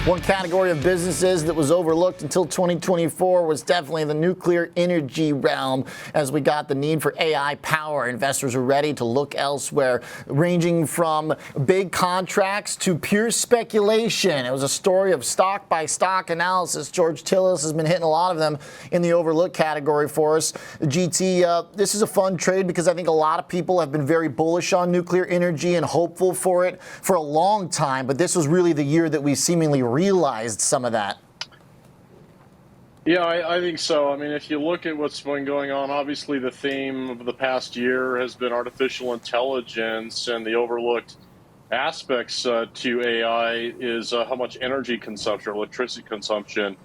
One category of businesses that was overlooked until 2024 was definitely the nuclear energy realm, as we got the need for AI power. Investors are ready to look elsewhere, ranging from big contracts to pure speculation. It was a story of stock by stock analysis. George Tillis has been hitting a lot of them in the overlooked category for us. GT, this is a fun trade because I think a lot of people have been very bullish on nuclear energy and hopeful for it for a long time, but this was really the year that we seemingly realized some of that. Yeah, I think so. I mean, if you look at what's been going on, obviously the theme of the past year has been artificial intelligence, and the overlooked aspects to AI is how much energy consumption, electricity consumption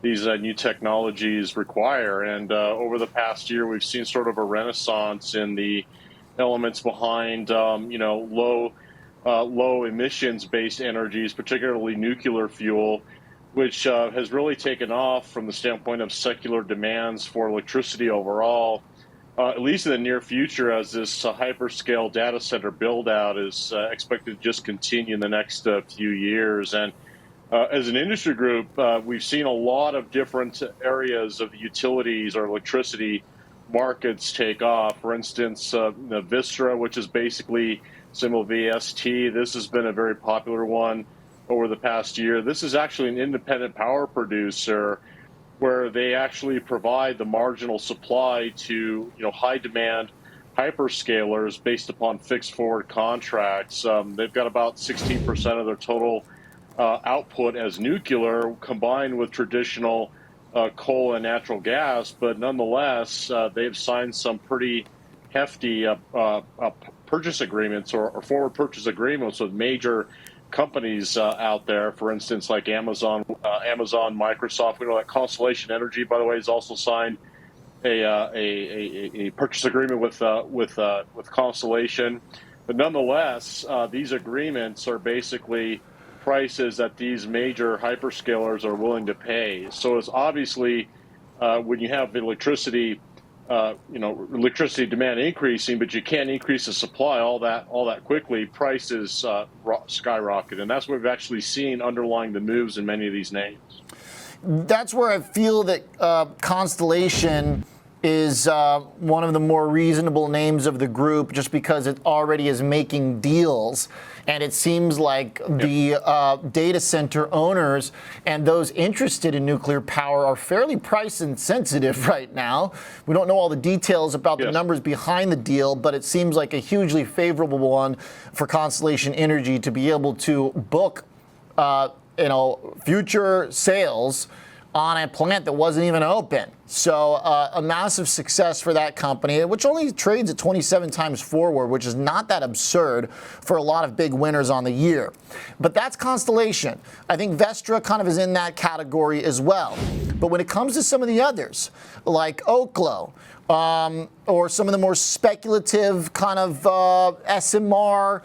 these new technologies require. And over the past year, we've seen sort of a renaissance in the elements behind, low emissions-based energies, particularly nuclear fuel, which has really taken off from the standpoint of secular demands for electricity overall, at least in the near future, as this hyperscale data center build-out is expected to just continue in the next few years. And as an industry group, we've seen a lot of different areas of the utilities or electricity markets take off. For instance, Vistra, which is basically symbol VST. This has been a very popular one over the past year. This is actually an independent power producer where they actually provide the marginal supply to high demand hyperscalers based upon fixed forward contracts. They've got about 16% of their total output as nuclear, combined with traditional coal and natural gas, but nonetheless, they've signed some pretty hefty purchase agreements or forward purchase agreements with major companies out there. For instance, like Amazon, Microsoft. We know that Constellation Energy, by the way, has also signed a purchase agreement with Constellation. But nonetheless, these agreements are basically prices that these major hyperscalers are willing to pay. So it's obviously when you have electricity demand increasing, but you can't increase the supply all that quickly, prices skyrocket. And that's what we've actually seen underlying the moves in many of these names. That's where I feel that Constellation is one of the more reasonable names of the group, just because it already is making deals. And it seems like the data center owners and those interested in nuclear power are fairly price insensitive right now. We don't know all the details about the numbers behind the deal, but it seems like a hugely favorable one for Constellation Energy to be able to book future sales on a plant that wasn't even open. So a massive success for that company, which only trades at 27 times forward, which is not that absurd for a lot of big winners on the year. But that's Constellation. I think Vestra kind of is in that category as well. But when it comes to some of the others, like Oklo, or some of the more speculative kind of SMR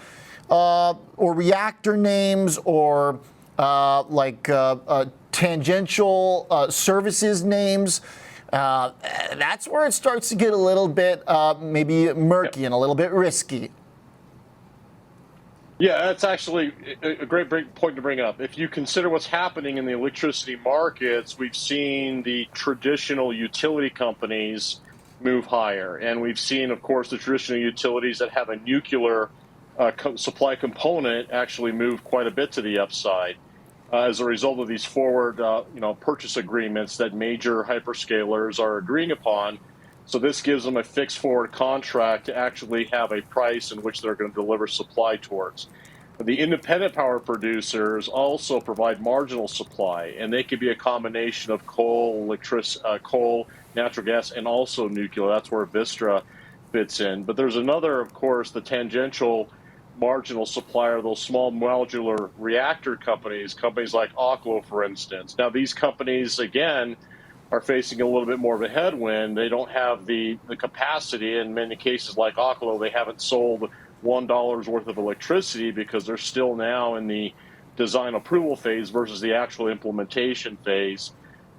or reactor names, or tangential services names, that's where it starts to get a little bit maybe murky and a little bit risky. Yeah, that's actually a great point to bring up. If you consider what's happening in the electricity markets, we've seen the traditional utility companies move higher. And we've seen, of course, the traditional utilities that have a nuclear supply component actually move quite a bit to the upside. As a result of these forward, purchase agreements that major hyperscalers are agreeing upon. So this gives them a fixed forward contract to actually have a price in which they're going to deliver supply towards. The independent power producers also provide marginal supply, and they could be a combination of coal, natural gas, and also nuclear. That's where Vistra fits in. But there's another, of course, the tangential marginal supplier, those small modular reactor companies like Oklo, for instance. Now, these companies, again, are facing a little bit more of a headwind. They don't have the capacity. In many cases, like Oklo, they haven't sold $1 worth of electricity because they're still now in the design approval phase versus the actual implementation phase.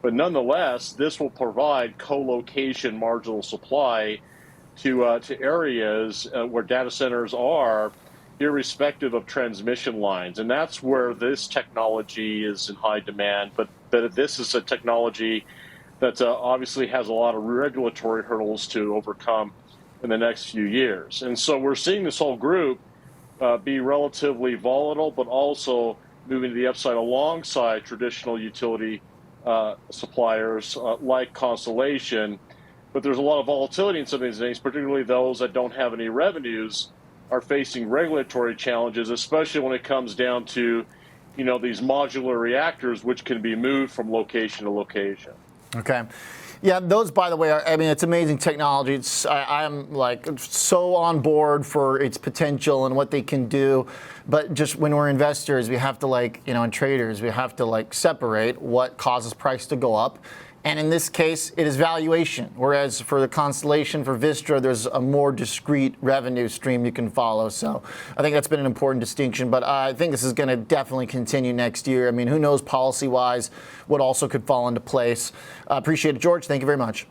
But nonetheless, this will provide co-location marginal supply to areas where data centers are, irrespective of transmission lines. And that's where this technology is in high demand. But this is a technology that obviously has a lot of regulatory hurdles to overcome in the next few years. And so we're seeing this whole group be relatively volatile, but also moving to the upside alongside traditional utility suppliers like Constellation. But there's a lot of volatility in some of these names, particularly those that don't have any revenues are facing regulatory challenges, especially when it comes down to, these modular reactors, which can be moved from location to location. Okay. Yeah, those, by the way, it's amazing technology. I'm like so on board for its potential and what they can do. But just when we're investors, we have to and traders, we have to separate what causes price to go up. And in this case, it is valuation. Whereas for the Constellation, for Vistra, there's a more discrete revenue stream you can follow. So I think that's been an important distinction. But I think this is going to definitely continue next year. Who knows policy-wise what also could fall into place. Appreciate it, George. Thank you very much.